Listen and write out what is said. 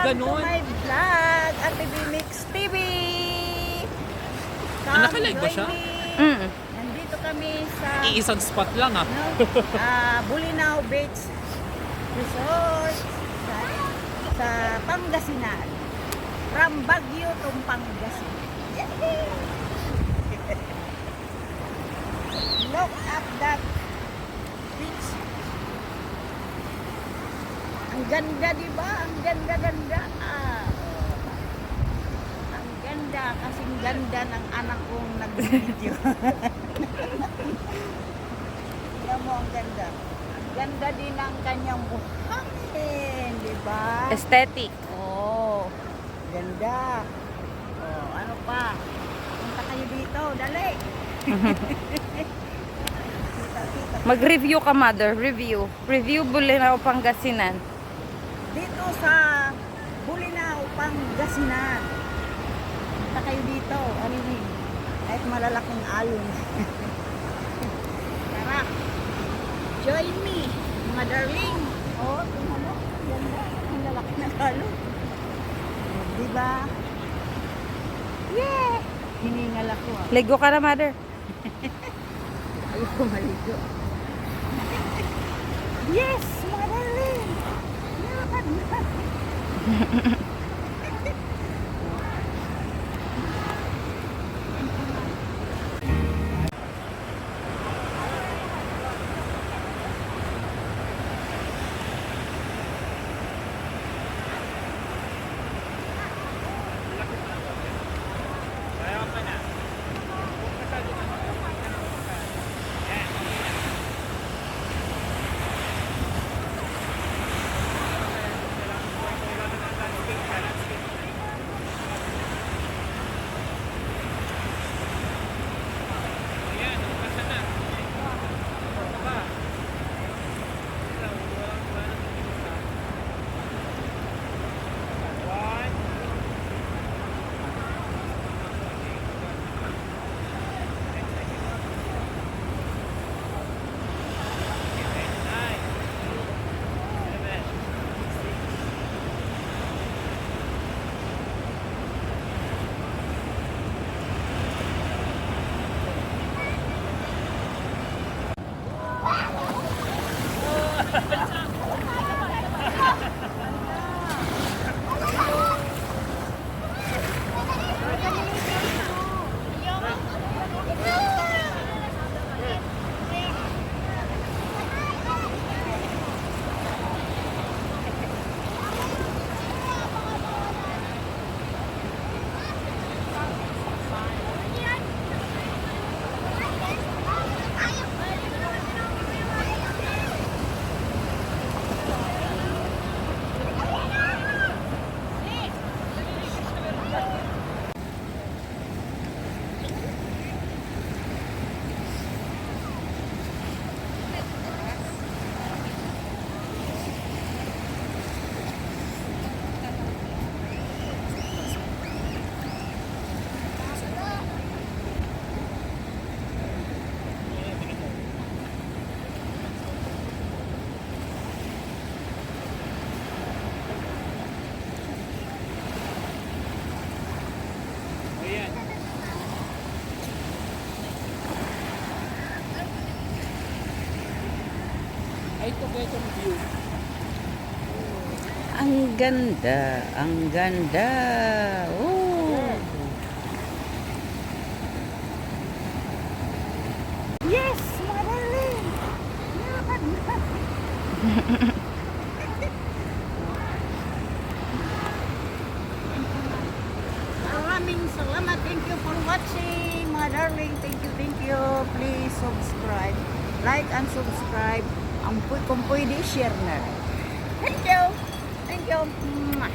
ganon. to my vlog, Ate B Mix TV. Naka-live ba siya? Nandito kami sa Iisang spot lang ah. Bulinaw Beach Resort sa Pangasinan. From Baguio to Pangasinan. Look at that beach. Ang ganda, di ba? Ang ganda-ganda. Ang ganda, kasing ganda ng anak kong nag-video. Tignan mo, ang ganda. Ang ganda din ang kanyang buhangin, di ba? Aesthetic. Oh, ganda. Oh, ano pa? Punta kayo dito, dali. Mag-review ka, mother. Review. Review Bulinaw, Pangasinan. Dito sa Bulinaw, Pangasinan. Punta kayo dito, arinig. Kahit malalaking alon. Tara, join me, mga darling. Oh, tingnan mo, ganda. Ang lalaki ng alon. Oh, diba? Yeah! Hiningal ako ah. Ligo ka na, mother. Ayoko maligo. Yes, mga darling. Lakad na. Ay, ito yung view. Ang ganda. Ang ganda. Oh. Yes, mga darling. Lakad na. Maraming salamat. Thank you for watching, mga darling. Thank you, thank you. Please subscribe. Like and subscribe. Kung pwede, share na rin. Thank you. Thank you. Mwah.